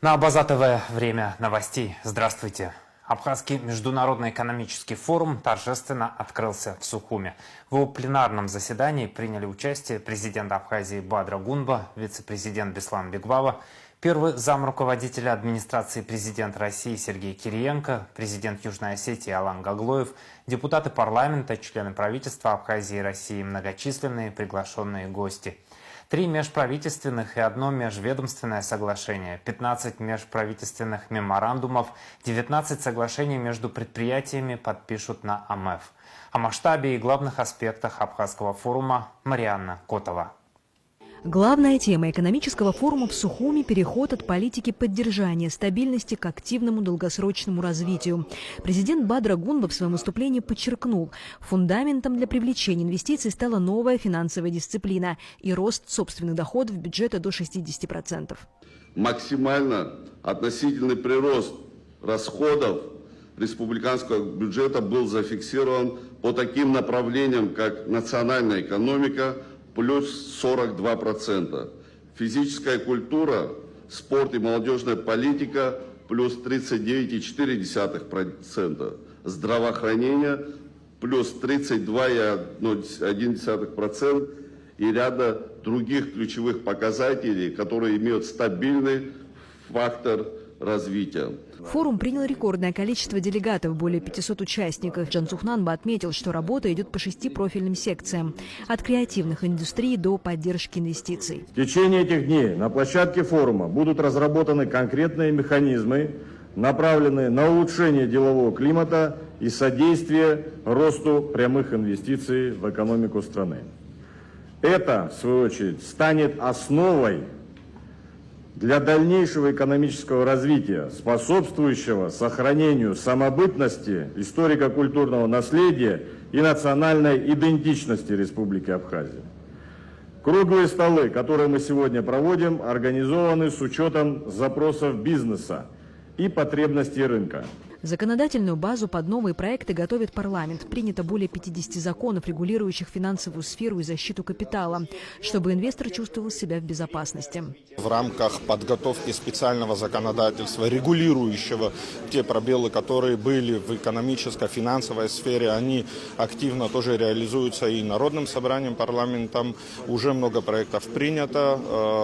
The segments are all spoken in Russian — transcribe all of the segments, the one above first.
На Абаза ТВ время новостей. Здравствуйте. Абхазский международный экономический форум торжественно открылся в Сухуме. В его пленарном заседании приняли участие президент Абхазии Бадра Гунба, вице-президент Беслан Бегвава, первый замруководителя администрации президента России Сергей Кириенко, президент Южной Осетии Алан Гаглоев, депутаты парламента, члены правительства Абхазии и России, многочисленные приглашенные гости. 3 межправительственных и 1 межведомственное соглашение, 15 межправительственных меморандумов, 19 соглашений между предприятиями подпишут на АМЭФ. О масштабе и главных аспектах Абхазского форума Марианна Котова. Главная тема экономического форума в Сухуме – переход от политики поддержания стабильности к активному долгосрочному развитию. Президент Бадра Гунба в своем выступлении подчеркнул, фундаментом для привлечения инвестиций стала новая финансовая дисциплина и рост собственных доходов бюджета до 60%. Максимально относительный прирост расходов республиканского бюджета был зафиксирован по таким направлениям, как национальная экономика, плюс 42%. Физическая культура, спорт и молодежная политика плюс 39,4%. Здравоохранение плюс 32,1%. И ряда других ключевых показателей, которые имеют стабильный фактор развития. Форум принял рекордное количество делегатов, более 500 участников. Джан Цухнанба отметил, что работа идет по 6 профильным секциям. От креативных индустрий до поддержки инвестиций. В течение этих дней на площадке форума будут разработаны конкретные механизмы, направленные на улучшение делового климата и содействие росту прямых инвестиций в экономику страны. Это, в свою очередь, станет основой для дальнейшего экономического развития, способствующего сохранению самобытности, историко-культурного наследия и национальной идентичности Республики Абхазия. Круглые столы, которые мы сегодня проводим, организованы с учетом запросов бизнеса и потребностей рынка. Законодательную базу под новые проекты готовит парламент. Принято более 50 законов, регулирующих финансовую сферу и защиту капитала, чтобы инвестор чувствовал себя в безопасности. В рамках подготовки специального законодательства, регулирующего те пробелы, которые были в экономической, финансовой сфере, они активно тоже реализуются и Народным собранием, парламентом. Уже много проектов принято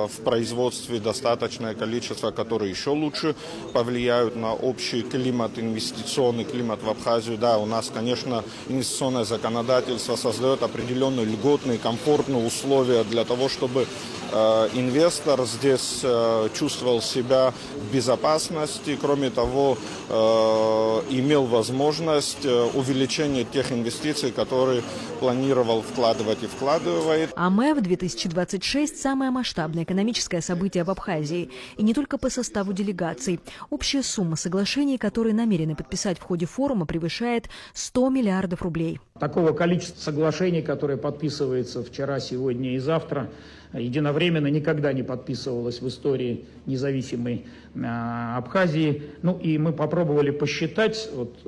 в производстве, достаточное количество, которые еще лучше повлияют на общий климат, инвестиционный климат в Абхазию. Да, у нас, конечно, инвестиционное законодательство создает определенные льготные, комфортные условия для того, чтобы инвестор здесь чувствовал себя в безопасности. Кроме того, имел возможность увеличения тех инвестиций, которые планировал вкладывать и вкладывает. АМЭФ 2026 – самое масштабное экономическое событие в Абхазии. И не только по составу делегаций. Общая сумма соглашений, которые намерены подписать в ходе форума, превышает 100 миллиардов рублей. Такого количества соглашений, которые подписываются вчера, сегодня и завтра, единовременно никогда не подписывалось в истории независимой Абхазии. Ну и мы попробовали посчитать вот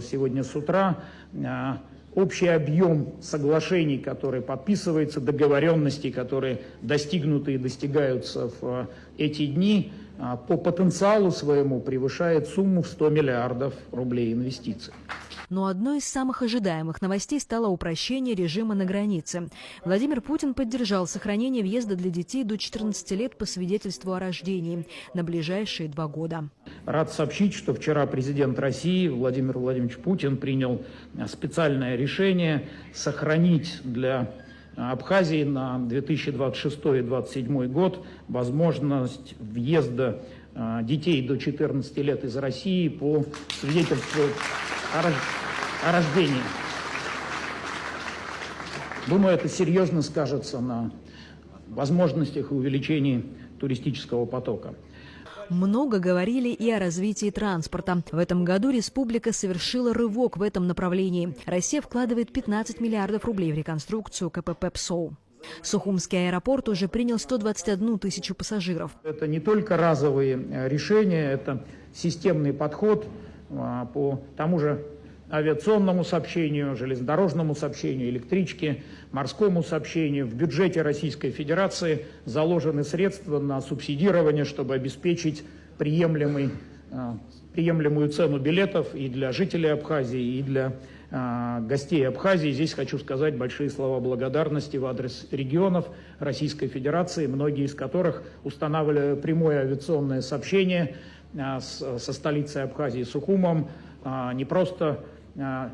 сегодня с утра общий объем соглашений, которые подписываются, договоренностей, которые достигнуты и достигаются в эти дни, по потенциалу своему превышает сумму в 100 миллиардов рублей инвестиций. Но одной из самых ожидаемых новостей стало упрощение режима на границе. Владимир Путин поддержал сохранение въезда для детей до 14 лет по свидетельству о рождении на ближайшие 2 года. Рад сообщить, что вчера президент России Владимир Владимирович Путин принял специальное решение сохранить для Абхазии на 2026-2027 год возможность въезда детей до 14 лет из России по свидетельству о рождении. Думаю, это серьезно скажется на возможностях и увеличении туристического потока. Много говорили и о развитии транспорта. В этом году республика совершила рывок в этом направлении. Россия вкладывает 15 миллиардов рублей в реконструкцию КПП ПСОУ. Сухумский аэропорт уже принял 121 тысячу пассажиров. Это не только разовые решения, это системный подход по тому же авиационному сообщению, железнодорожному сообщению, электричке, морскому сообщению. В бюджете Российской Федерации заложены средства на субсидирование, чтобы обеспечить приемлемую цену билетов и для жителей Абхазии, и для гостей Абхазии. Здесь хочу сказать большие слова благодарности в адрес регионов Российской Федерации, многие из которых устанавливали прямое авиационное сообщение со столицей Абхазии Сухумом, не просто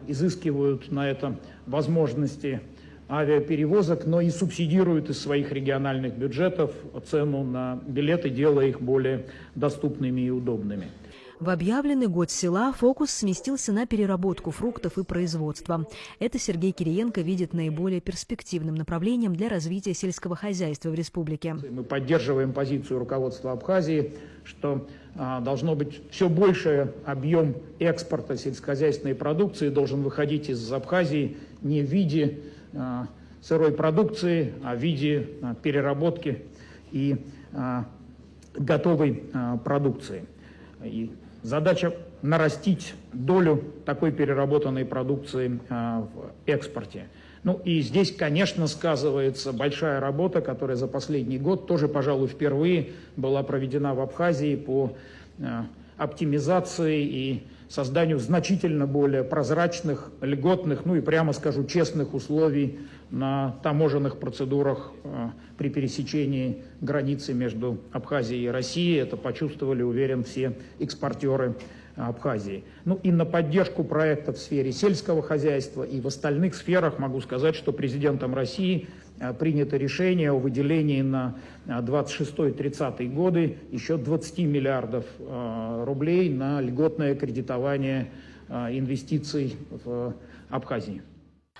изыскивают на это возможности авиаперевозок, но и субсидируют из своих региональных бюджетов цену на билеты, делая их более доступными и удобными. В объявленный год села фокус сместился на переработку фруктов и производство. Это Сергей Кириенко видит наиболее перспективным направлением для развития сельского хозяйства в республике. Мы поддерживаем позицию руководства Абхазии, что должно быть все больший объем экспорта сельскохозяйственной продукции должен выходить из Абхазии не в виде сырой продукции, а в виде переработки и готовой продукции. И задача нарастить долю такой переработанной продукции в экспорте. Ну и здесь, конечно, сказывается большая работа, которая за последний год тоже, пожалуй, впервые была проведена в Абхазии по оптимизации и созданию значительно более прозрачных, льготных, ну и прямо скажу, честных условий на таможенных процедурах при пересечении границы между Абхазией и Россией. Это почувствовали, уверен, все экспортеры Абхазии. Ну и на поддержку проектов в сфере сельского хозяйства и в остальных сферах могу сказать, что президентом России принято решение о выделении на 26-30 годы еще 20 миллиардов рублей на льготное кредитование инвестиций в Абхазии.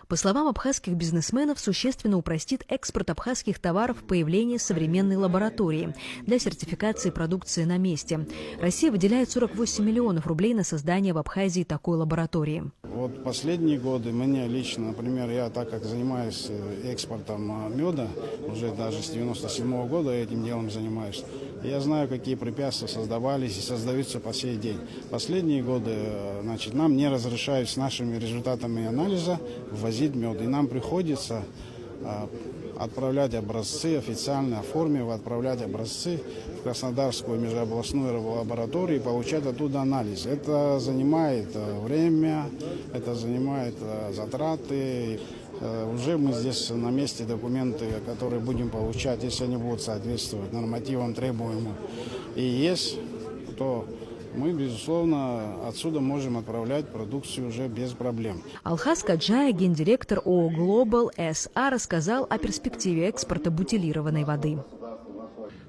По словам абхазских бизнесменов, существенно упростит экспорт абхазских товаров появление современной лаборатории для сертификации продукции на месте. Россия выделяет 48 миллионов рублей на создание в Абхазии такой лаборатории. Вот последние годы мне лично, например, я так как занимаюсь экспортом меда, уже даже с 97 года этим делом занимаюсь, я знаю, какие препятствия создавались и создаются по сей день. Последние годы, значит, нам не разрешают с нашими результатами анализа ввозить мед, и нам приходится отправлять образцы, официально оформив, отправлять образцы в Краснодарскую межобластную лабораторию и получать оттуда анализ. Это занимает время, это занимает затраты. Уже мы здесь на месте документы, которые будем получать, если они будут соответствовать нормативам требуемым и есть, то мы, безусловно, отсюда можем отправлять продукцию уже без проблем. Алхаз Каджая, гендиректор ООО «Глобал СА», рассказал о перспективе экспорта бутилированной воды.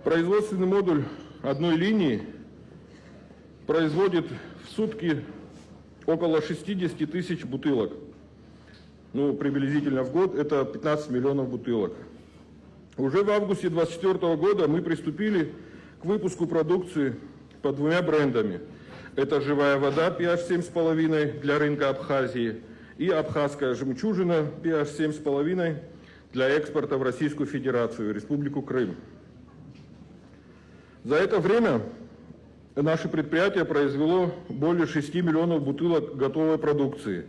Производственный модуль одной линии производит в сутки около 60 тысяч бутылок. Ну, приблизительно в год это 15 миллионов бутылок. Уже в августе 2024 года мы приступили к выпуску продукции под двумя брендами. Это «Живая вода» pH 7,5 для рынка Абхазии и «Абхазская жемчужина» pH 7,5 для экспорта в Российскую Федерацию, Республику Крым. За это время наше предприятие произвело более 6 миллионов бутылок готовой продукции.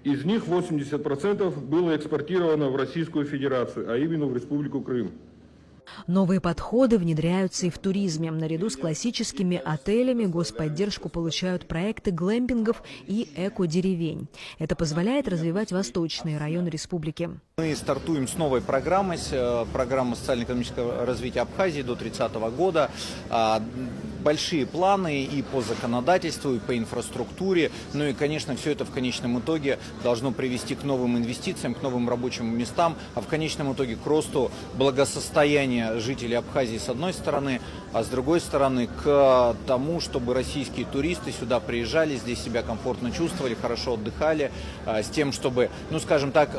Из них 80% было экспортировано в Российскую Федерацию, а именно в Республику Крым. Новые подходы внедряются и в туризме. Наряду с классическими отелями господдержку получают проекты глэмпингов и эко-деревень. Это позволяет развивать восточные районы республики. Мы стартуем с новой программой, программа социально-экономического развития Абхазии до 30 года. Большие планы и по законодательству, и по инфраструктуре. Ну и, конечно, все это в конечном итоге должно привести к новым инвестициям, к новым рабочим местам, а в конечном итоге к росту благосостояния жителей Абхазии с одной стороны, а с другой стороны к тому, чтобы российские туристы сюда приезжали, здесь себя комфортно чувствовали, хорошо отдыхали, с тем, чтобы, ну скажем так,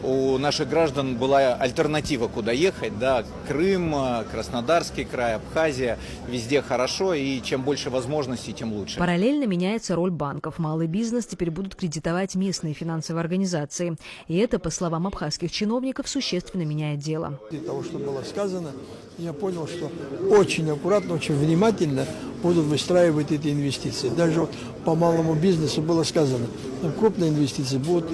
у наших граждан была альтернатива, куда ехать, да, Крым, Краснодарский край, Абхазия, везде хорошо, и чем больше возможностей, тем лучше. Параллельно меняется роль банков. Малый бизнес теперь будут кредитовать местные финансовые организации. И это, по словам абхазских чиновников, существенно меняет дело. Из того, что было сказано, я понял, что очень аккуратно, очень внимательно будут выстраивать эти инвестиции. Даже вот по малому бизнесу было сказано, что крупные инвестиции будут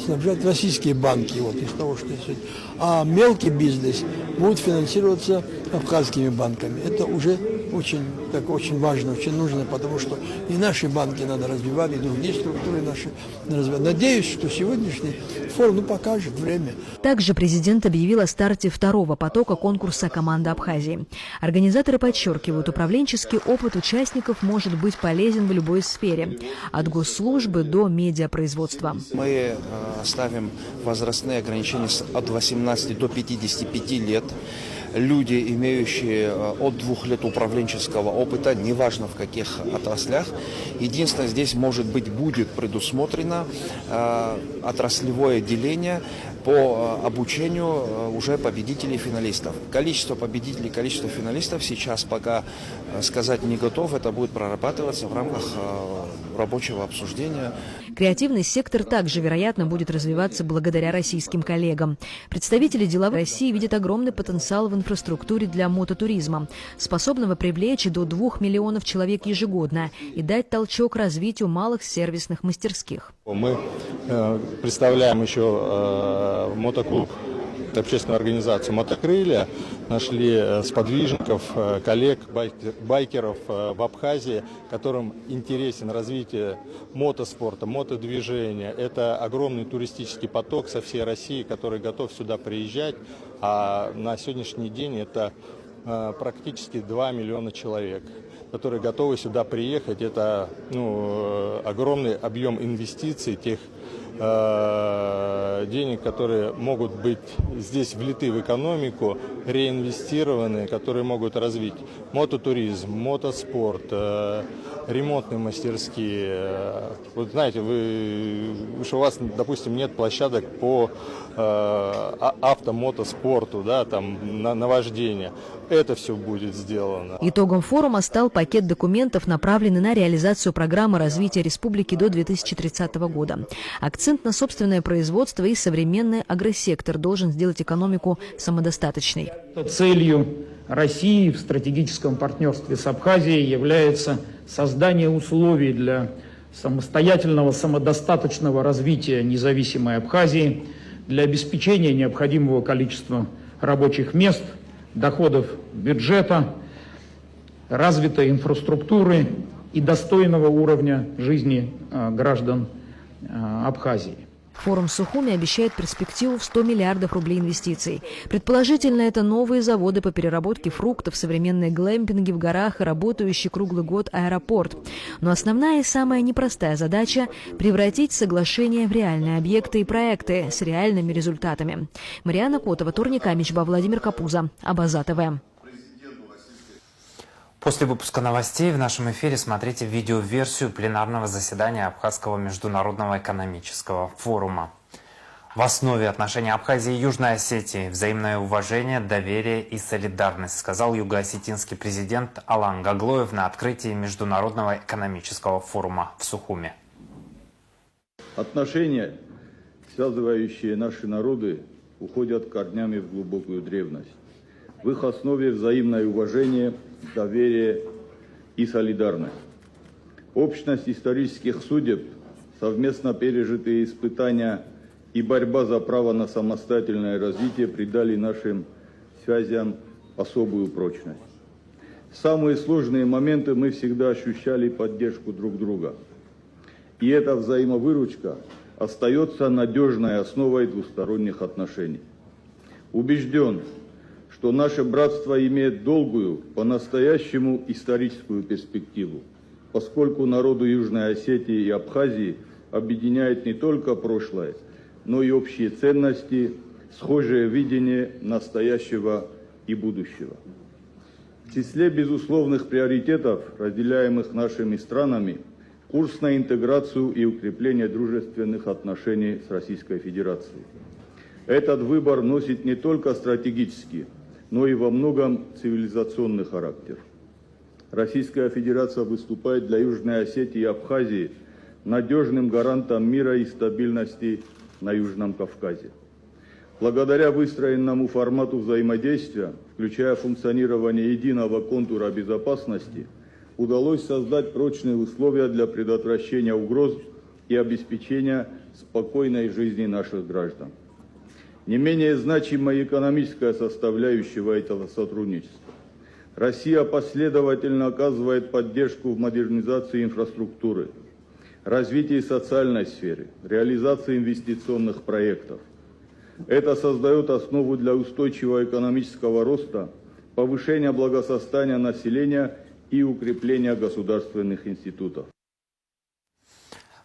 снабжать российские банки, вот из того, что есть. А мелкий бизнес будет финансироваться абхазскими банками. Это уже очень важно, очень нужно, потому что и наши банки надо развивать, и другие структуры наши развивать. Надеюсь, что сегодняшний форум покажет время. Также президент объявил о старте второго потока конкурса «Команда Абхазии». Организаторы подчеркивают, управленческий опыт участников может быть полезен в любой сфере, от госслужбы до медиапроизводства. Мы ставим возрастные ограничения от 18 до 55 лет. Люди, имеющие от 2 лет управленческого опыта, неважно в каких отраслях. Единственное, здесь будет предусмотрено отраслевое деление по обучению уже победителей и финалистов. Количество победителей, количество финалистов сейчас пока сказать не готов. Это будет прорабатываться в рамках рабочего обсуждения. Креативный сектор также, вероятно, будет развиваться благодаря российским коллегам. Представители деловой России видят огромный потенциал в инфраструктуре для мототуризма, способного привлечь до 2 миллионов человек ежегодно и дать толчок развитию малых сервисных мастерских. Мы представляем еще мотоклуб, общественную организацию «Мотокрылья». Нашли сподвижников, коллег, байкеров в Абхазии, которым интересен развитие мотоспорта, мотодвижения. Это огромный туристический поток со всей России, который готов сюда приезжать. А на сегодняшний день это практически 2 миллиона человек, которые готовы сюда приехать. Это огромный объем инвестиций, тех денег, которые могут быть здесь влиты в экономику, реинвестированы, которые могут развить мототуризм, мотоспорт, ремонтные мастерские. Вот знаете, у вас, допустим, нет площадок по автомотоспорту, да, там, на вождение. Это все будет сделано. Итогом форума стал пакет документов, направленный на реализацию программы развития республики до 2030 года. Акцент на собственное производство и современный агросектор должен сделать экономику самодостаточной. Целью России в стратегическом партнерстве с Абхазией является создание условий для самостоятельного, самодостаточного развития независимой Абхазии, для обеспечения необходимого количества рабочих мест, доходов бюджета, развитой инфраструктуры и достойного уровня жизни граждан Абхазии. Форум Сухуми обещает перспективу в 100 миллиардов рублей инвестиций. Предположительно, это новые заводы по переработке фруктов, современные глэмпинги в горах и работающий круглый год аэропорт. Но основная и самая непростая задача – превратить соглашения в реальные объекты и проекты с реальными результатами. Мариана Котова, Торник Амичба, Владимир Капуза, Абаза ТВ. После выпуска новостей в нашем эфире смотрите видеоверсию пленарного заседания Абхазского международного экономического форума. В основе отношений Абхазии и Южной Осетии взаимное уважение, доверие и солидарность, сказал юго-осетинский президент Алан Гаглоев на открытии Международного экономического форума в Сухуме. Отношения, связывающие наши народы, уходят корнями в глубокую древность. В их основе взаимное уважение, доверие и солидарность. Общность исторических судеб, совместно пережитые испытания и борьба за право на самостоятельное развитие придали нашим связям особую прочность. В самые сложные моменты мы всегда ощущали поддержку друг друга. И эта взаимовыручка остается надежной основой двусторонних отношений. Убежден, что наше братство имеет долгую, по-настоящему историческую перспективу, поскольку народу Южной Осетии и Абхазии объединяет не только прошлое, но и общие ценности, схожее видение настоящего и будущего. В числе безусловных приоритетов, разделяемых нашими странами, курс на интеграцию и укрепление дружественных отношений с Российской Федерацией. Этот выбор носит не только стратегический, но и во многом цивилизационный характер. Российская Федерация выступает для Южной Осетии и Абхазии надежным гарантом мира и стабильности на Южном Кавказе. Благодаря выстроенному формату взаимодействия, включая функционирование единого контура безопасности, удалось создать прочные условия для предотвращения угроз и обеспечения спокойной жизни наших граждан. Не менее значимая экономическая составляющая этого сотрудничества. Россия последовательно оказывает поддержку в модернизации инфраструктуры, развитии социальной сферы, реализации инвестиционных проектов. Это создает основу для устойчивого экономического роста, повышения благосостояния населения и укрепления государственных институтов.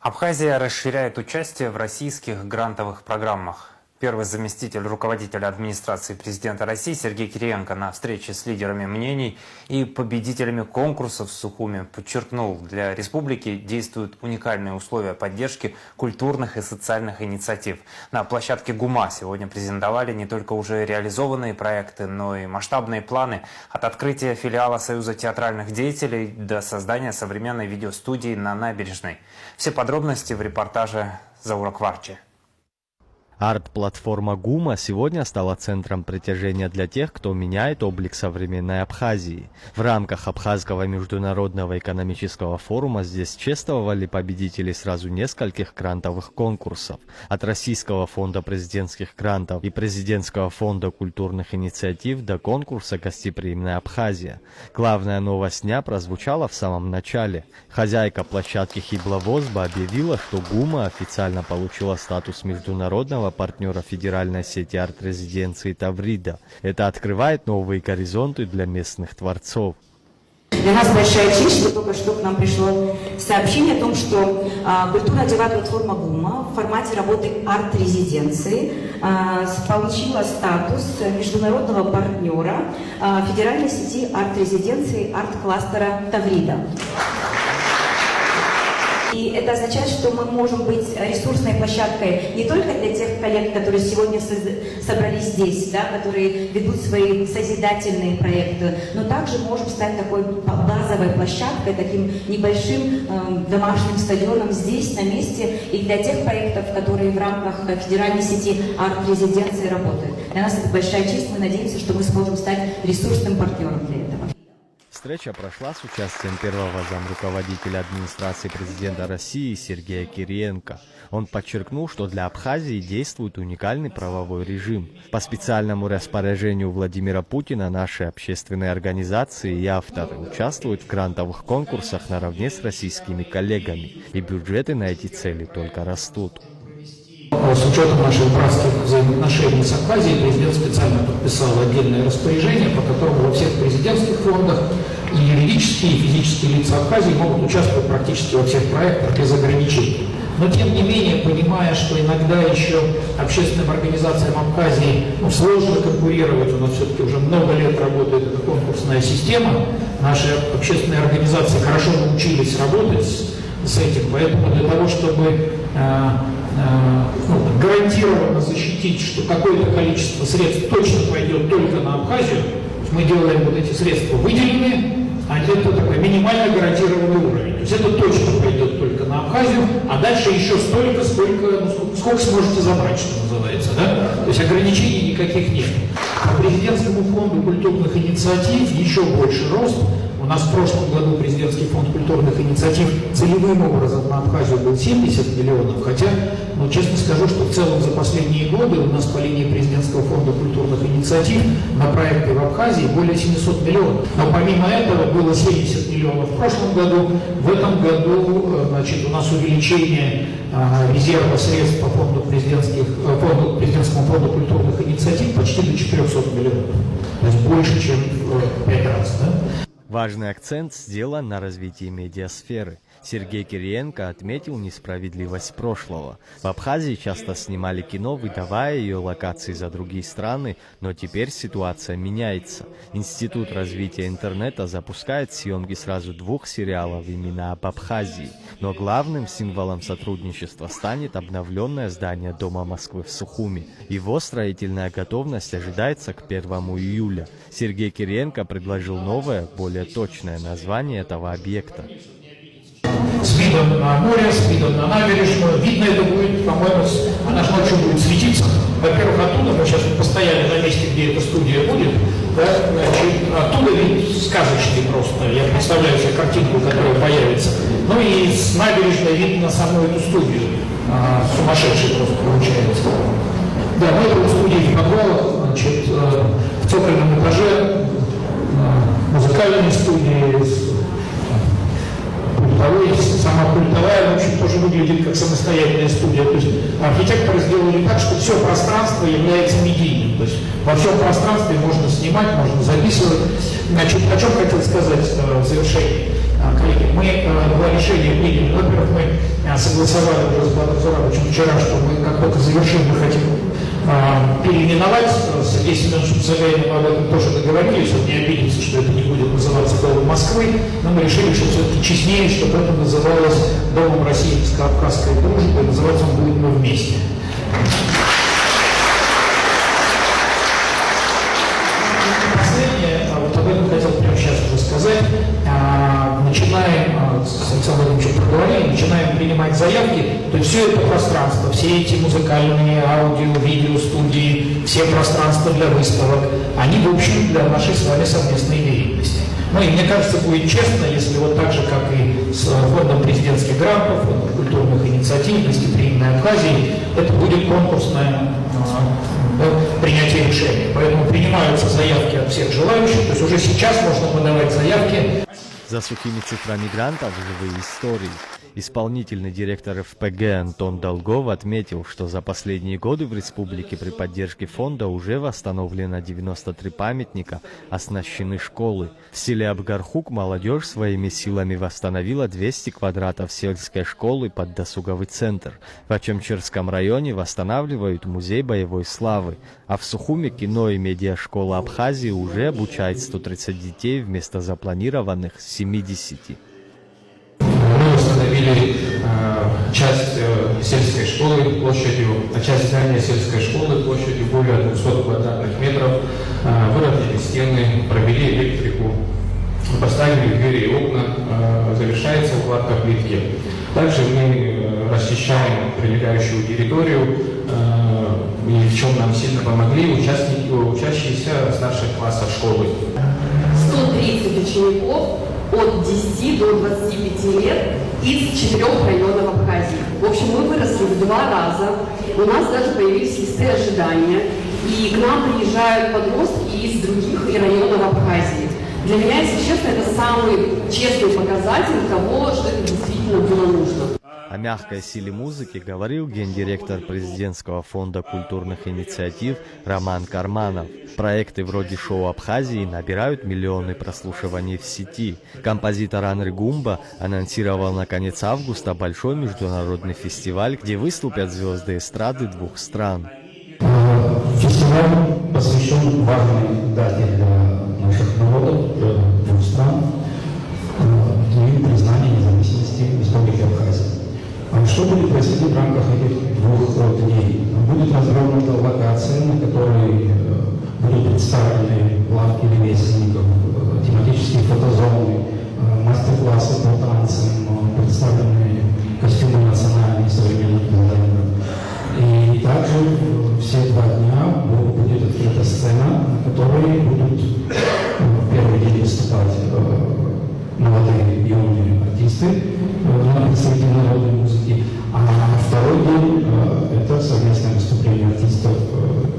Абхазия расширяет участие в российских грантовых программах. Первый заместитель руководителя администрации президента России Сергей Кириенко на встрече с лидерами мнений и победителями конкурсов в Сухуми подчеркнул, для республики действуют уникальные условия поддержки культурных и социальных инициатив. На площадке ГУМа сегодня презентовали не только уже реализованные проекты, но и масштабные планы от открытия филиала Союза театральных деятелей до создания современной видеостудии на набережной. Все подробности в репортаже Заура Кварчи. Арт-платформа ГУМа сегодня стала центром притяжения для тех, кто меняет облик современной Абхазии. В рамках Абхазского международного экономического форума здесь чествовали победителей сразу нескольких грантовых конкурсов. От Российского фонда президентских грантов и Президентского фонда культурных инициатив до конкурса «Гостеприимная Абхазия». Главная новость дня прозвучала в самом начале. Хозяйка площадки Хибловозба объявила, что ГУМа официально получила статус международного партнера федеральной сети арт-резиденции Таврида. Это открывает новые горизонты для местных творцов. Для нас большая честь, что только что к нам пришло сообщение о том, что культурно-деловая платформа ГУМа в формате работы арт-резиденции получила статус международного партнера федеральной сети арт-резиденции арт-кластера Таврида. И это означает, что мы можем быть ресурсной площадкой не только для тех коллег, которые сегодня собрались здесь, да, которые ведут свои созидательные проекты, но также можем стать такой базовой площадкой, таким небольшим домашним стадионом здесь, на месте, и для тех проектов, которые в рамках федеральной сети арт-резиденции работают. Для нас это большая честь, мы надеемся, что мы сможем стать ресурсным партнером для этого. Встреча прошла с участием первого замруководителя администрации президента России Сергея Кириенко. Он подчеркнул, что для Абхазии действует уникальный правовой режим. По специальному распоряжению Владимира Путина наши общественные организации и авторы участвуют в грантовых конкурсах наравне с российскими коллегами, и бюджеты на эти цели только растут. С учетом наших братских взаимоотношений с Абхазией, президент специально подписал отдельное распоряжение, по которому во всех президентских фондах и юридические, и физические лица Абхазии могут участвовать практически во всех проектах без ограничений. Но тем не менее, понимая, что иногда еще общественным организациям Абхазии сложно конкурировать, у нас все-таки уже много лет работает эта конкурсная система, наши общественные организации хорошо научились работать с этим, поэтому для того, чтобы гарантированно защитить, что какое-то количество средств точно пойдет только на Абхазию, мы делаем вот эти средства выделенные, а это такой минимально гарантированный уровень. То есть это точно пойдет только на Абхазию, а дальше еще столько, сколько сможете забрать, что называется. Да? То есть ограничений никаких нет. По президентскому фонду культурных инициатив еще больше рост. У нас в прошлом году президентский фонд культурных инициатив целевым образом на Абхазию был 70 миллионов, хотя, честно скажу, что в целом за последние годы у нас по линии президентского фонда культурных инициатив на проекты в Абхазии более 700 миллионов. Но помимо этого было 70 миллионов в прошлом году. В этом году, у нас увеличение резерва средств по президентскому фонду культурных инициатив почти до 400 миллионов. То есть больше, чем в 5 раз. Да? Важный акцент сделан на развитии медиасферы. Сергей Кириенко отметил несправедливость прошлого. В Абхазии часто снимали кино, выдавая ее локации за другие страны, но теперь ситуация меняется. Институт развития интернета запускает съемки сразу 2 сериалов именно об Абхазии. Но главным символом сотрудничества станет обновленное здание Дома Москвы в Сухуми. Его строительная готовность ожидается к 1 июля. Сергей Кириенко предложил новое, более точное название этого объекта. С видом на море, с видом на набережную. Видно это будет, по-моему, она же ночью будет светиться. Во-первых, оттуда, мы сейчас постояли на месте, где эта студия будет, да, оттуда вид сказочный просто. Я представляю себе картинку, которая появится. Ну и с набережной видно саму эту студию. Сумасшедший просто получается. Да, мы это в студии в подвалах, в цокольном этаже. музыкальные студии, сама культовая, в общем, тоже выглядит как самостоятельная студия. То есть архитекторы сделали так, что все пространство является медийным. То есть во всем пространстве можно снимать, можно записывать. Значит, о чем хотел сказать в завершении. Коллеги, мы два решения приняли. Во-первых, мы согласовали уже с Владимиром Зуравовичем вчера, что мы как только завершим, мы хотим переименовать. С Сергеем Семеновичем Собяниным об этом тоже договорились. Он не обидится, что это не будет называться Домом Москвы. Но мы решили, что все-таки честнее, чтобы это называлось Домом российско-кавказской дружбы. Называться он будет «Мы вместе». Последнее, вот об этом хотел прямо сейчас уже сказать. Начинаем, с Александром Владимировичем проговорили, начинаем принимать заявки, то есть все это пространство, все эти музыкальные, аудио, видео, студии, все пространства для выставок, они, в общем, для нашей с вами совместной деятельности. Ну и мне кажется, будет честно, если вот так же, как и с фондом президентских грантов, фондом культурных инициатив, гостеприимной Абхазии, это будет конкурсное принятие решения. Поэтому принимаются заявки от всех желающих, то есть уже сейчас можно подавать заявки. За сухими цифрами грантов живые истории. Исполнительный директор ФПГ Антон Долгов отметил, что за последние годы в республике при поддержке фонда уже восстановлено 93 памятника, оснащены школы. В селе Абгархук молодежь своими силами восстановила 200 квадратов сельской школы под досуговый центр. В Очемчерском районе восстанавливают музей боевой славы. А в Сухуме кино и медиашкола Абхазии уже обучает 130 детей вместо запланированных 70. Мы восстановили часть сельской школы площадью, часть здания сельской школы площадью более 200 квадратных метров, выровняли стены, провели электрику, поставили двери и окна, завершается укладка плитки. Также мы расчищаем прилегающую территорию, и в чем нам сильно помогли учащиеся старших классов школы. 130 учеников от 10 до 25 лет из 4 районов Абхазии. В общем, мы выросли в 2 раза. У нас даже появились листы ожидания. И к нам приезжают подростки из других районов Абхазии. Для меня, если честно, это самый честный показатель того, что это действительно было нужно. О мягкой силе музыки говорил гендиректор президентского фонда культурных инициатив Роман Карманов. Проекты вроде шоу Абхазии набирают миллионы прослушиваний в сети. Композитор Анри Гумба анонсировал на конец августа большой международный фестиваль, где выступят звезды эстрады 2 стран. Фестиваль посвящен важной дате для наших народов, для 2 стран, Дню признания независимости Республики Абхазия. Что будет происходить в рамках этих 2 дней? Будет развернута локация, на которой будут представлены лавки ремесленников, тематические фотозоны, мастер-классы по танцам, представлены костюмы национальных современных дизайнеров. И также все 2 дня будет открыта сцена, на которой будут в первый день выступать молодые юные артисты на представителей народной музыки, а на второй день это совместное выступление артистов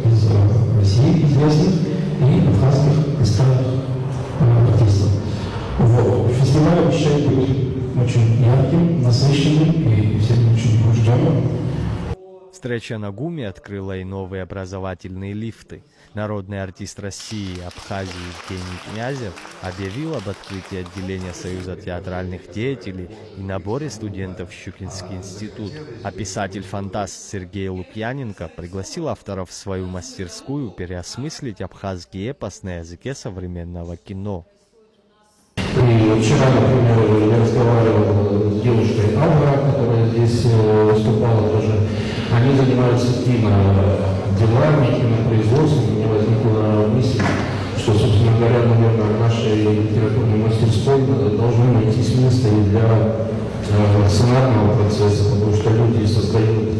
из России известных и абхазских эстрадных артистов. Вот. Фестиваль обещает быть очень ярким, насыщенным и всем очень ждем. Встреча на ГУМе открыла и новые образовательные лифты. Народный артист России Абхазии Евгений Князев объявил об открытии отделения Союза театральных деятелей и наборе студентов в Щукинский институт. А писатель-фантаст Сергей Лукьяненко пригласил авторов в свою мастерскую переосмыслить абхазский эпос на языке современного кино. И вчера, например, я разговаривал с девушкой Авра, которая здесь выступала тоже. Они занимаются киноделами, кинопроизводством. У меня возникла мысль, что, собственно говоря, наверное, в нашей литературной мастерской должны найтись место и для сценарного процесса, потому что люди создают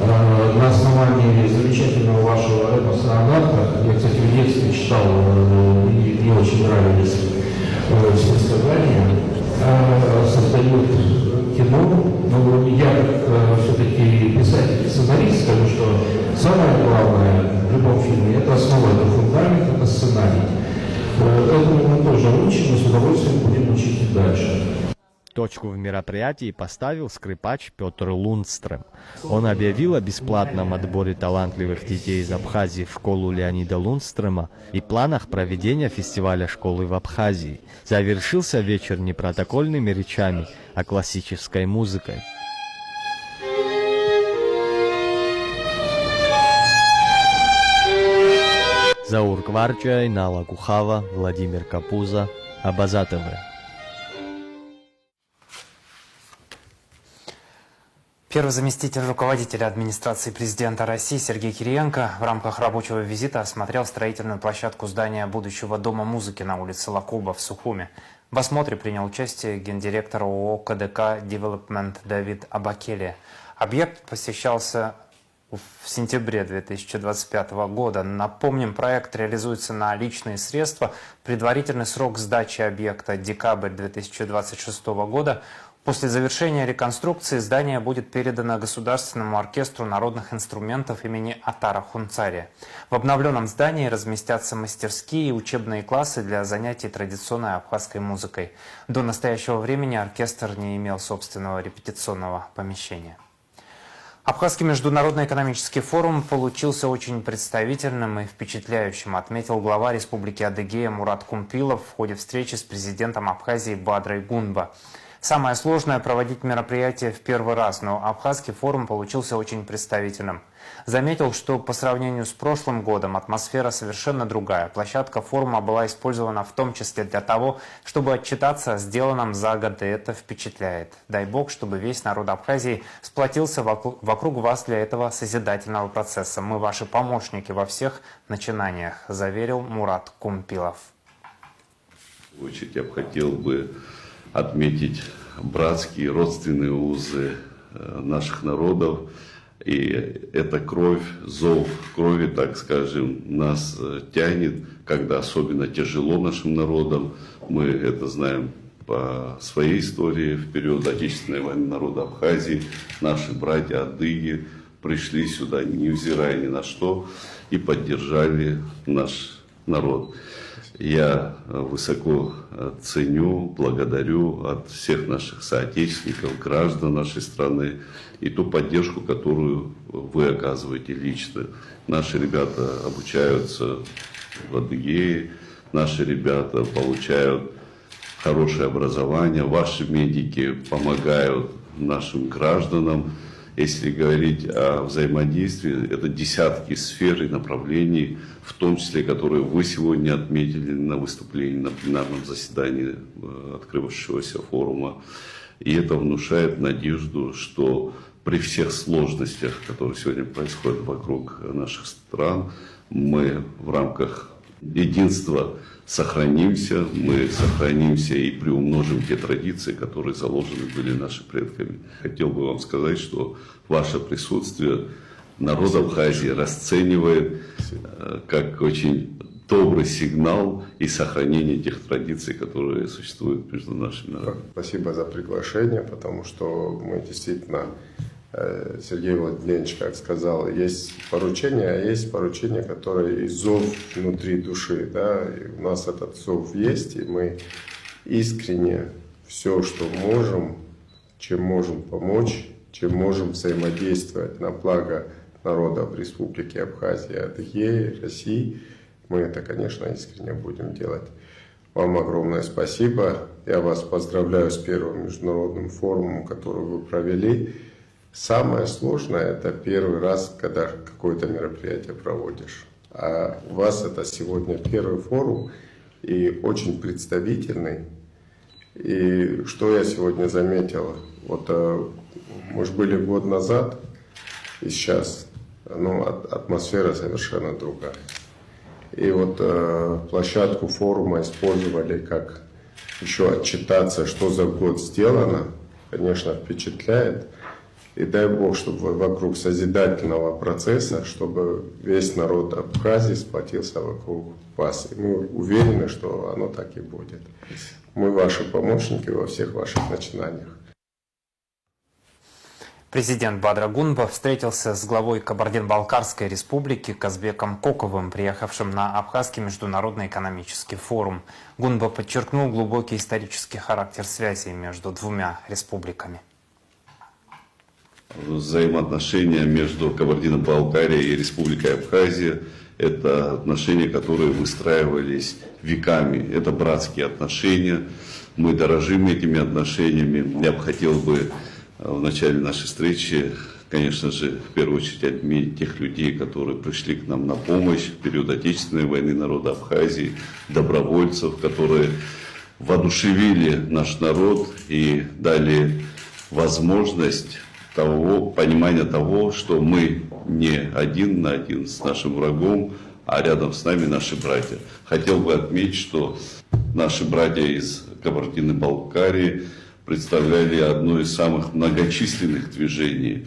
на основании замечательного вашего эпоса «Анарха». Я, кстати, в детстве читал, и мне очень нравились все сказания, создают кино. Но я, как все-таки писатель и сценарист, скажу, что самое главное в любом фильме — это основа, это фундамент, это сценарий. Этому мы тоже ограничен, но с удовольствием будем учить их дальше. Точку в мероприятии поставил скрипач Петр Лундстрем. Он объявил о бесплатном отборе талантливых детей из Абхазии в школу Леонида Лундстрема и планах проведения фестиваля школы в Абхазии. Завершился вечер не протокольными речами, а классической музыкой. Заур Кварчай, Нала Кухава, Владимир Капуза, Абаза ТВ. Первый заместитель руководителя администрации президента России Сергей Кириенко в рамках рабочего визита осмотрел строительную площадку здания будущего Дома музыки на улице Лакуба в Сухуме. В осмотре принял участие гендиректор ООО КДК «Девелопмент» Давид Абакели. Объект посещался в сентябре 2025 года. Напомним, проект реализуется на личные средства. Предварительный срок сдачи объекта – декабрь 2026 года. После завершения реконструкции здание будет передано Государственному оркестру народных инструментов имени Атара Хунцария. В обновленном здании разместятся мастерские и учебные классы для занятий традиционной абхазской музыкой. До настоящего времени оркестр не имел собственного репетиционного помещения. Абхазский международный экономический форум получился очень представительным и впечатляющим, отметил глава Республики Адыгея Мурат Кумпилов в ходе встречи с президентом Абхазии Бадрой Гунба. Самое сложное – проводить мероприятие в первый раз, но Абхазский форум получился очень представительным. Заметил, что по сравнению с прошлым годом атмосфера совершенно другая. Площадка форума была использована в том числе для того, чтобы отчитаться о сделанном за год, и это впечатляет. Дай бог, чтобы весь народ Абхазии сплотился вокруг вас для этого созидательного процесса. Мы ваши помощники во всех начинаниях, заверил Мурат Кумпилов. В свою очередь я бы хотел отметить братские родственные узы наших народов. И эта кровь, зов крови, так скажем, нас тянет, когда особенно тяжело нашим народам. Мы это знаем по своей истории. В период Отечественной войны народа Абхазии наши братья адыги пришли сюда, невзирая ни на что, и поддержали наш народ. Я высоко ценю, благодарю от всех наших соотечественников, граждан нашей страны и ту поддержку, которую вы оказываете лично. Наши ребята обучаются в Адыгее, наши ребята получают хорошее образование, ваши медики помогают нашим гражданам. Если говорить о взаимодействии, это десятки сфер и направлений, в том числе, которые вы сегодня отметили на выступлении, на пленарном заседании открывшегося форума. И это внушает надежду, что при всех сложностях, которые сегодня происходят вокруг наших стран, мы в рамках единства сохранимся, мы сохранимся и приумножим те традиции, которые заложены были нашими предками. Хотел бы вам сказать, что ваше присутствие народ Абхазии расценивает как очень добрый сигнал и сохранение тех традиций, которые существуют между нашими народами. Спасибо за приглашение, потому что мы действительно, Сергей Владимирович, как сказал, есть поручения, а есть поручения, которые из зов внутри души. Да? И у нас этот зов есть, и мы искренне все, что можем, чем можем помочь, чем можем взаимодействовать на благо народов Республики Абхазия, Адыгеи, России, мы это, конечно, искренне будем делать. Вам огромное спасибо. Я вас поздравляю с первым международным форумом, который вы провели. Самое сложное – это первый раз, когда какое-то мероприятие проводишь. А у вас это сегодня первый форум и очень представительный. И что я сегодня заметил? Вот мы же были год назад и сейчас, атмосфера совершенно другая. И вот площадку форума использовали как еще отчитаться, что за год сделано, конечно, впечатляет. И дай Бог, чтобы вокруг созидательного процесса, чтобы весь народ Абхазии сплотился вокруг вас. И мы уверены, что оно так и будет. Мы ваши помощники во всех ваших начинаниях. Президент Бадра Гунба встретился с главой Кабардино-Балкарской республики Казбеком Коковым, приехавшим на Абхазский международный экономический форум. Гунба подчеркнул глубокий исторический характер связей между двумя республиками. Взаимоотношения между Кабардино-Балкарией и Республикой Абхазия – это отношения, которые выстраивались веками. Это братские отношения. Мы дорожим этими отношениями. Я бы хотел бы в начале нашей встречи, конечно же, в первую очередь отметить тех людей, которые пришли к нам на помощь в период Отечественной войны народа Абхазии, добровольцев, которые воодушевили наш народ и дали возможность понимания того, что мы не один на один с нашим врагом, а рядом с нами наши братья. Хотел бы отметить, что наши братья из Кабардино-Балкарии представляли одно из самых многочисленных движений.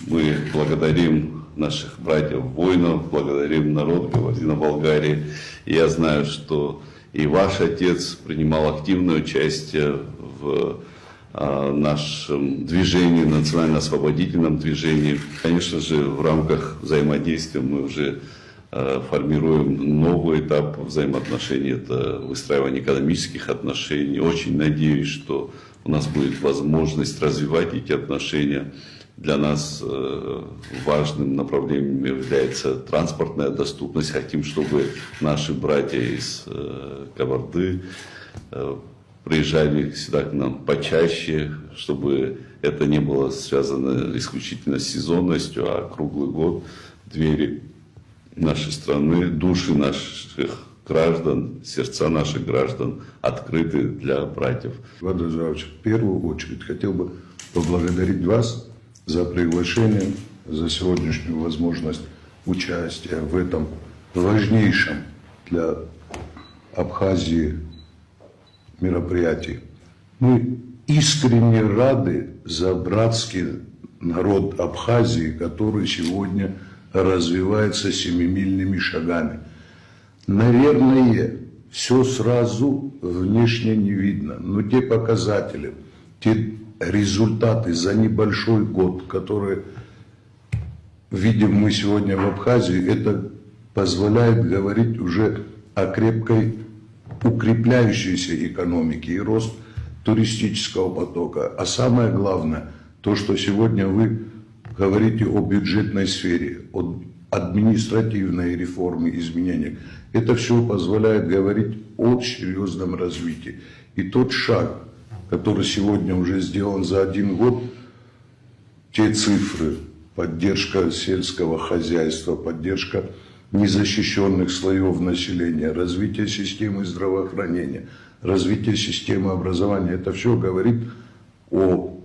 Мы благодарим наших братьев-воинов, благодарим народ Кабардино-Балкарии. Я знаю, что и ваш отец принимал активное участие в нашем движении, национально-освободительном движении. Конечно же, в рамках взаимодействия мы уже формируем новый этап взаимоотношений, это выстраивание экономических отношений. Очень надеюсь, что у нас будет возможность развивать эти отношения. Для нас важным направлением является транспортная доступность. Хотим, чтобы наши братья из Кабарды приезжали сюда к нам почаще, чтобы это не было связано исключительно с сезонностью, а круглый год двери нашей страны, души наших граждан, сердца наших граждан открыты для братьев. Бадр Жавович, в первую очередь хотел бы поблагодарить вас за приглашение, за сегодняшнюю возможность участия в этом важнейшем для Абхазии мероприятии. Мы искренне рады за братский народ Абхазии, который сегодня развивается семимильными шагами. Наверное, все сразу внешне не видно, но те показатели, те результаты за небольшой год, которые видим мы сегодня в Абхазии, это позволяет говорить уже о крепкой укрепляющейся экономике и рост туристического потока. А самое главное, то, что сегодня вы говорите о бюджетной сфере, о административной реформе, изменениях. Это все позволяет говорить о серьезном развитии. И тот шаг, который сегодня уже сделан за один год, те цифры, поддержка сельского хозяйства, поддержка незащищенных слоев населения, развитие системы здравоохранения, развитие системы образования, это все говорит о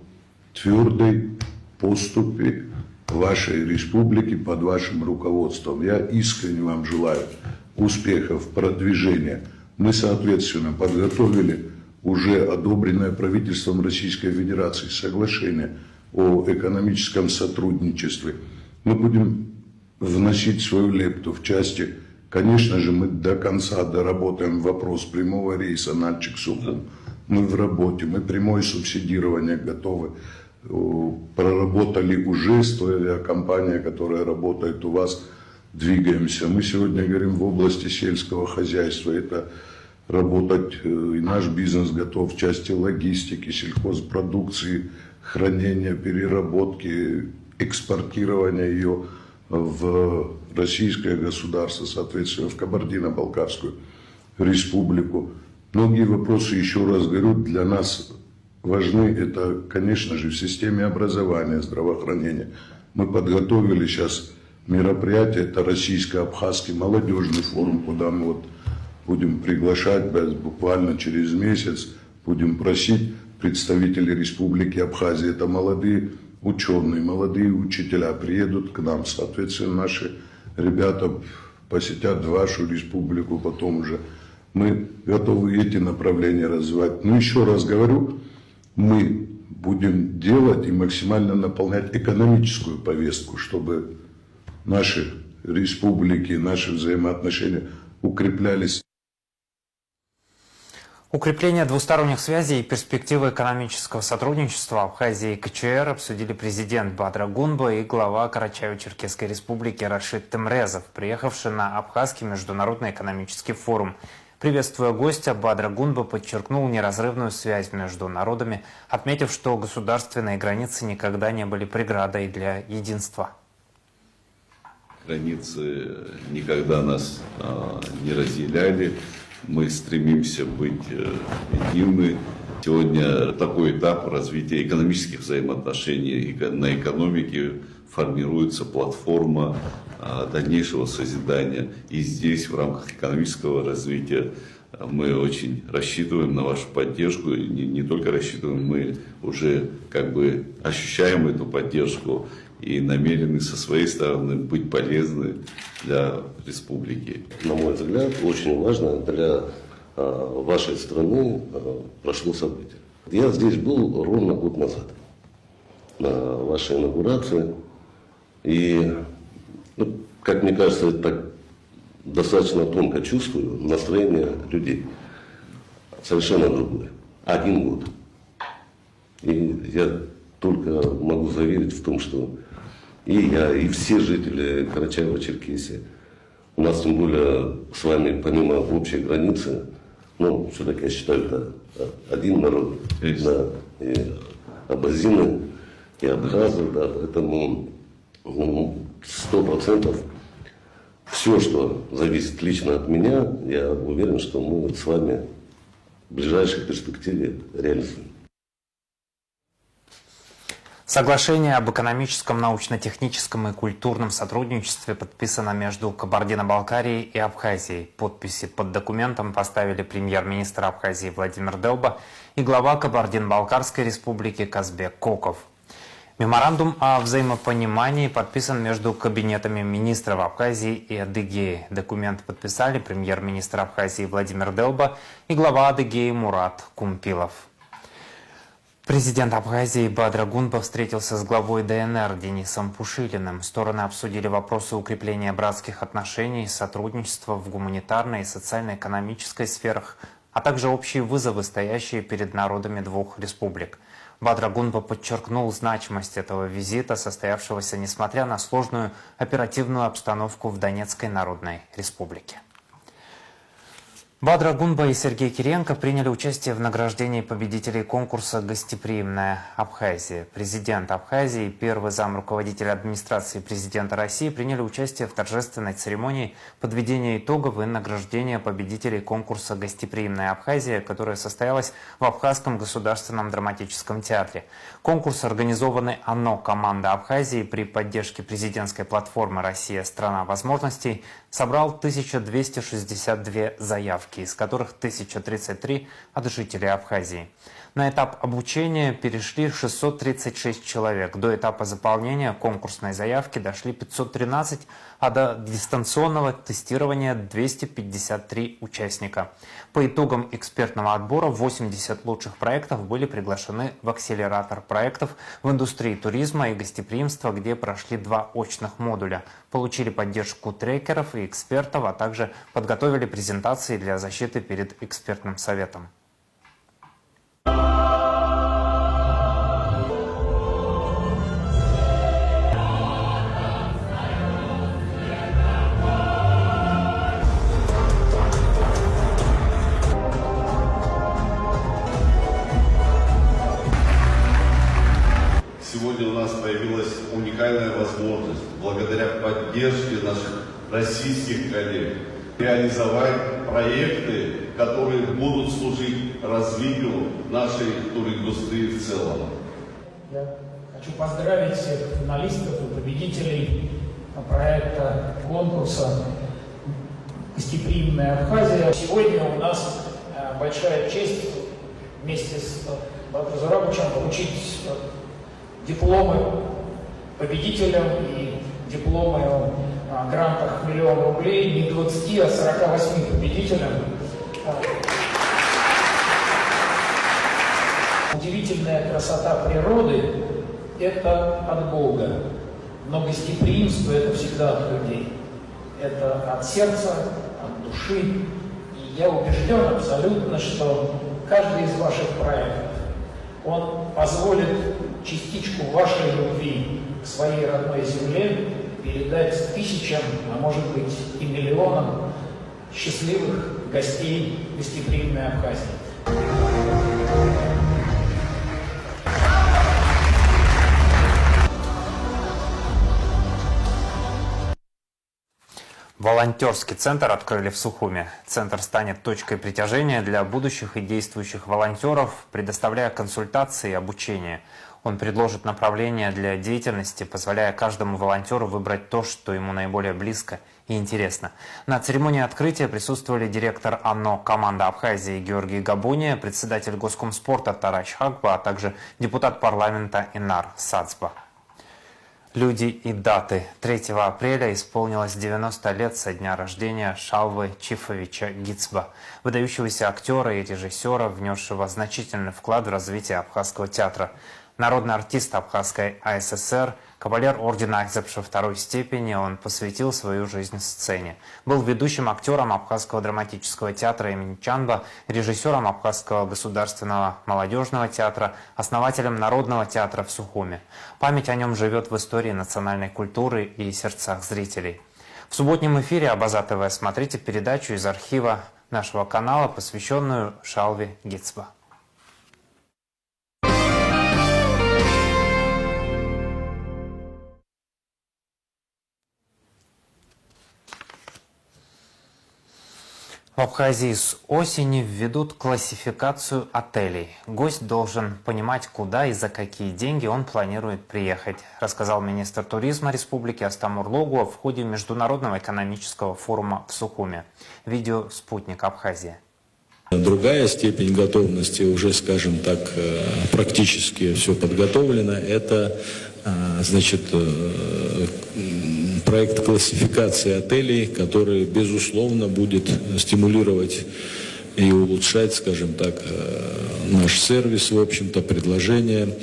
твердой поступе вашей республики под вашим руководством. Я искренне вам желаю успехов, продвижения. Мы, соответственно, подготовили уже одобренное правительством Российской Федерации соглашение о экономическом сотрудничестве. Мы будем вносить свою лепту в части. Конечно же, мы до конца доработаем вопрос прямого рейса Нальчик-Сухум. Мы в работе, мы прямое субсидирование готовы. Проработали уже с той авиакомпанией, которая работает у вас, двигаемся. Мы сегодня говорим в области сельского хозяйства. Это работать, и наш бизнес готов в части логистики, сельхозпродукции, хранения, переработки, экспортирования ее в российское государство, соответственно, в Кабардино-Балкарскую республику. Многие вопросы, еще раз говорю, для нас важны. Это, конечно же, в системе образования, здравоохранения. Мы подготовили сейчас мероприятие, это российско-абхазский молодежный форум, куда мы вот будем приглашать буквально через месяц, будем просить представителей Республики Абхазия, это молодые ученые, молодые учителя приедут к нам, соответственно, наши ребята посетят вашу республику, потом уже мы готовы эти направления развивать. Но еще раз говорю, мы будем делать и максимально наполнять экономическую повестку, чтобы наши республики, наши взаимоотношения укреплялись. Укрепление двусторонних связей и перспективы экономического сотрудничества Абхазии и КЧР обсудили президент Бадра Гунба и глава Карачаево-Черкесской республики Рашид Темрезов, приехавший на Абхазский международный экономический форум. Приветствуя гостя, Бадра Гунба подчеркнул неразрывную связь между народами, отметив, что государственные границы никогда не были преградой для единства. Границы никогда нас не разделяли. Мы стремимся быть едины. Сегодня такой этап развития экономических взаимоотношений на экономике, формируется платформа дальнейшего созидания. И здесь в рамках экономического развития мы очень рассчитываем на вашу поддержку. И не только рассчитываем, мы уже ощущаем эту поддержку и намерены со своей стороны быть полезны для республики. На мой взгляд, очень важно для вашей страны прошло событие. Я здесь был ровно год назад на вашей инаугурации. И, как мне кажется, я так достаточно тонко чувствую настроение людей. Совершенно другое. 1 год. И я только могу заверить в том, что и я, и все жители Карачаево-Черкесии, у нас тем более с вами, помимо общей границы, все-таки я считаю, это один народ, да, и абазины, и абхазы, да, поэтому 100% все, что зависит лично от меня, я уверен, что мы с вами в ближайшей перспективе реализуем. Соглашение об экономическом, научно-техническом и культурном сотрудничестве подписано между Кабардино-Балкарией и Абхазией. Подписи под документом поставили премьер-министр Абхазии Владимир Делба и глава Кабардино-Балкарской республики Казбек Коков. Меморандум о взаимопонимании подписан между кабинетами министров Абхазии и Адыгеи. Документ подписали премьер-министр Абхазии Владимир Делба и глава Адыгеи Мурат Кумпилов. Президент Абхазии Бадра Гунба встретился с главой ДНР Денисом Пушилиным. Стороны обсудили вопросы укрепления братских отношений, сотрудничества в гуманитарной и социально-экономической сферах, а также общие вызовы, стоящие перед народами двух республик. Бадра Гунба подчеркнул значимость этого визита, состоявшегося несмотря на сложную оперативную обстановку в Донецкой Народной Республике. Бадра Гунба и Сергей Кириенко приняли участие в награждении победителей конкурса «Гостеприимная Абхазия». Президент Абхазии и первый зам руководителя администрации президента России приняли участие в торжественной церемонии подведения итогов и награждения победителей конкурса «Гостеприимная Абхазия», которая состоялась в Абхазском государственном драматическом театре. Конкурс, организованный ОНО «Команда Абхазии» при поддержке президентской платформы «Россия – страна возможностей», собрал 1262 заявки, из которых 1033 от жителей Абхазии. На этап обучения перешли 636 человек. До этапа заполнения конкурсной заявки дошли 513, а до дистанционного тестирования 253 участника. По итогам экспертного отбора 80 лучших проектов были приглашены в акселератор проектов в индустрии туризма и гостеприимства, где прошли 2 очных модуля, получили поддержку трекеров и экспертов, а также подготовили презентации для защиты перед экспертным советом. Сегодня у нас появилась уникальная возможность, благодаря поддержке наших российских коллег, реализовать проекты, которые будут служить развитию нашей туриндустрии в целом. Я хочу поздравить всех финалистов и победителей проекта конкурса «Гостеприимная Абхазия». Сегодня у нас большая честь вместе с Бадром Зурабовичем получить дипломы победителям и дипломы о грантах $1 000 000 не 20, а 48 победителям. Удивительная красота природы – это от Бога, но гостеприимство – это всегда от людей. Это от сердца, от души. И я убежден абсолютно, что каждый из ваших проектов, он позволит частичку вашей любви к своей родной земле передать тысячам, а может быть и миллионам счастливых гостей гостеприимной Абхазии. Волонтерский центр открыли в Сухуме. Центр станет точкой притяжения для будущих и действующих волонтеров, предоставляя консультации и обучение. Он предложит направления для деятельности, позволяя каждому волонтеру выбрать то, что ему наиболее близко и интересно. На церемонии открытия присутствовали директор АНО «Команда Абхазии» Георгий Габуния, председатель Госкомспорта Тарач Хакба, а также депутат парламента Инар Сацба. Люди и даты. 3 апреля исполнилось 90 лет со дня рождения Шалвы Чифовича Гицба, выдающегося актера и режиссера, внесшего значительный вклад в развитие абхазского театра. Народный артист Абхазской АССР, кавалер ордена Акзепша II степени, он посвятил свою жизнь сцене. Был ведущим актером Абхазского драматического театра имени Чанба, режиссером Абхазского государственного молодежного театра, основателем Народного театра в Сухуме. Память о нем живет в истории национальной культуры и сердцах зрителей. В субботнем эфире Абаза ТВ смотрите передачу из архива нашего канала, посвященную Шалве Гицба. В Абхазии с осени введут классификацию отелей. Гость должен понимать, куда и за какие деньги он планирует приехать, рассказал министр туризма республики Астам Урлогуа в ходе Международного экономического форума в Сухуме. Видео «Спутник Абхазия». Другая степень готовности, уже, скажем так, практически все подготовлено, это, значит, проект классификации отелей, который, безусловно, будет стимулировать и улучшать, скажем так, наш сервис, в общем-то, предложение.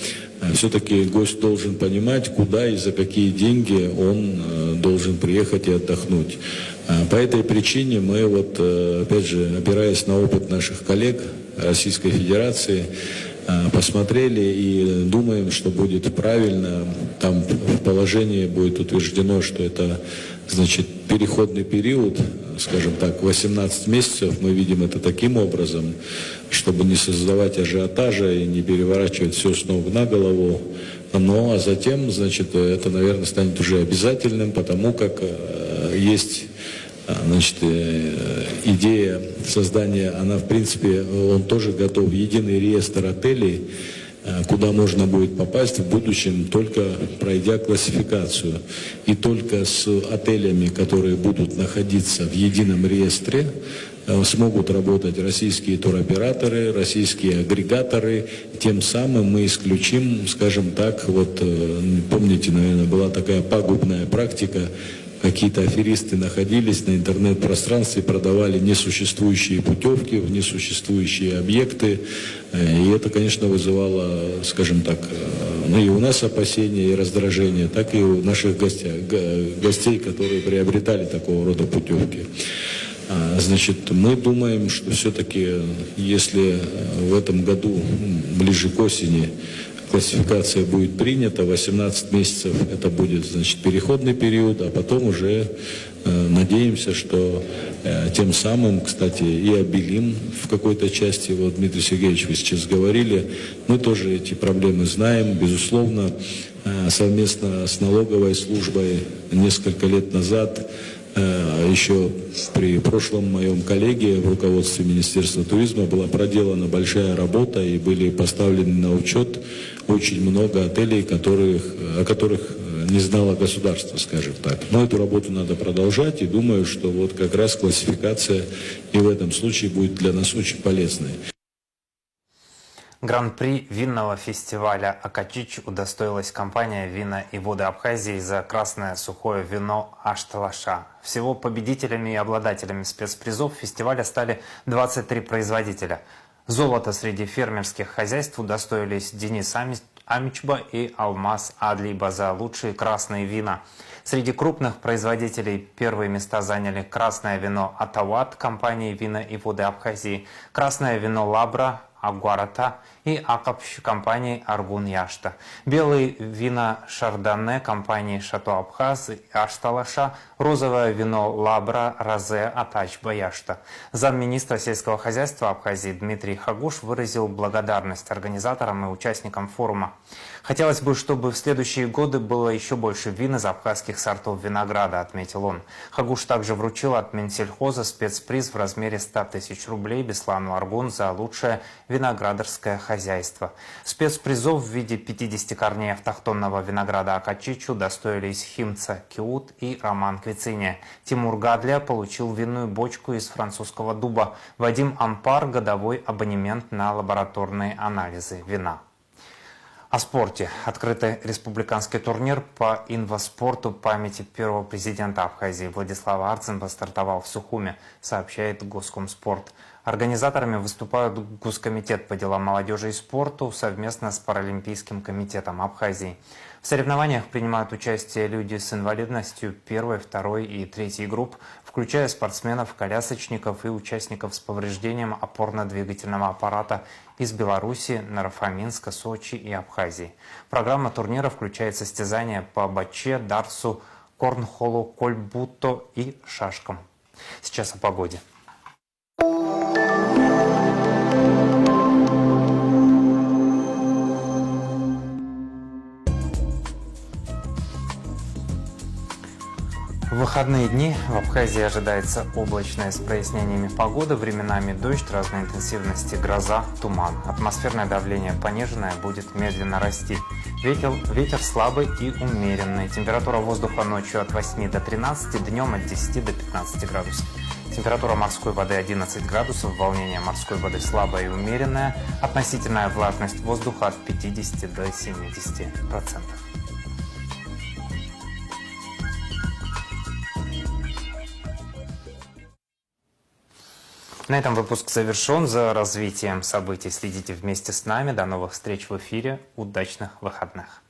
Все-таки гость должен понимать, куда и за какие деньги он должен приехать и отдохнуть. По этой причине мы, вот, опять же, опираясь на опыт наших коллег Российской Федерации, посмотрели и думаем, что будет правильно. Там в положении будет утверждено, что это, значит, переходный период, скажем так, 18 месяцев. Мы видим это таким образом, чтобы не создавать ажиотажа и не переворачивать все с ног на голову. Ну, а затем, значит, это, наверное, станет уже обязательным, потому как есть, значит, идея создания, она, в принципе, он тоже готов, единый реестр отелей, куда можно будет попасть в будущем, только пройдя классификацию. И только с отелями, которые будут находиться в едином реестре, смогут работать российские туроператоры, российские агрегаторы. Тем самым мы исключим, скажем так, вот, помните, наверное, была такая пагубная практика, какие-то аферисты находились на интернет-пространстве, продавали несуществующие путевки в несуществующие объекты. И это, конечно, вызывало, скажем так, ну и у нас опасения и раздражение, так и у наших гостей, которые приобретали такого рода путевки. Значит, мы думаем, что все-таки, если в этом году, ближе к осени, классификация будет принята, 18 месяцев это будет, значит, переходный период, а потом уже надеемся, что тем самым, кстати, и обелим в какой-то части, вот, Дмитрий Сергеевич, вы сейчас говорили, мы тоже эти проблемы знаем, безусловно, совместно с налоговой службой несколько лет назад, еще при прошлом моем коллеге в руководстве Министерства туризма была проделана большая работа и были поставлены на учет очень много отелей, о которых не знало государство, скажем так. Но эту работу надо продолжать, и думаю, что вот как раз классификация и в этом случае будет для нас очень полезной. Гран-при винного фестиваля «Акачич» удостоилась компания «Вина и воды Абхазии» за красное сухое вино «Ашталаша». Всего победителями и обладателями спецпризов фестиваля стали 23 производителя. Золото среди фермерских хозяйств удостоились Денис Амичба и Алмаз Адлиба за лучшие красные вина. Среди крупных производителей первые места заняли красное вино «Атават» компании «Вина и воды Абхазии», красное вино «Лабра» Агуарата и Акапщ компании Аргун Яшта. Белые вина Шардоне компании Шато Абхаз и Ашталаша. Розовое вино Лабра Розе Атач Баяшта. Замминистра сельского хозяйства Абхазии Дмитрий Хагуш выразил благодарность организаторам и участникам форума. Хотелось бы, чтобы в следующие годы было еще больше вин из абхазских сортов винограда, отметил он. Хагуш также вручил от Минсельхоза спецприз в размере 100 тысяч рублей Беслану Аргун за лучшее виноградарское хозяйство. Спецпризов в виде 50 корней автохтонного винограда Акачичу достоились Химца Киут и Роман Квициния. Тимур Гадля получил винную бочку из французского дуба. Вадим Ампар – годовой абонемент на лабораторные анализы вина. О спорте. Открытый республиканский турнир по инваспорту памяти первого президента Абхазии Владислава Арцинба стартовал в Сухуме, сообщает Госкомспорт. Организаторами выступают Госкомитет по делам молодежи и спорту совместно с Паралимпийским комитетом Абхазии. В соревнованиях принимают участие люди с инвалидностью первой, второй и третьей групп, включая спортсменов, колясочников и участников с повреждением опорно-двигательного аппарата из Беларуси, Наро-Фоминска, Сочи и Абхазии. Программа турнира включает состязания по баче, дартсу, корнхолу, кольбутто и шашкам. Сейчас о погоде. В выходные дни в Абхазии ожидается облачная с прояснениями погода, временами дождь разной интенсивности, гроза, туман. Атмосферное давление пониженное, будет медленно расти. Ветер слабый и умеренный. Температура воздуха ночью от 8 до 13, днем от 10 до 15 градусов. Температура морской воды 11 градусов, волнение морской воды слабое и умеренное, относительная влажность воздуха от 50 до 70%. На этом выпуск завершен. За развитием событий следите вместе с нами. До новых встреч в эфире. Удачных выходных.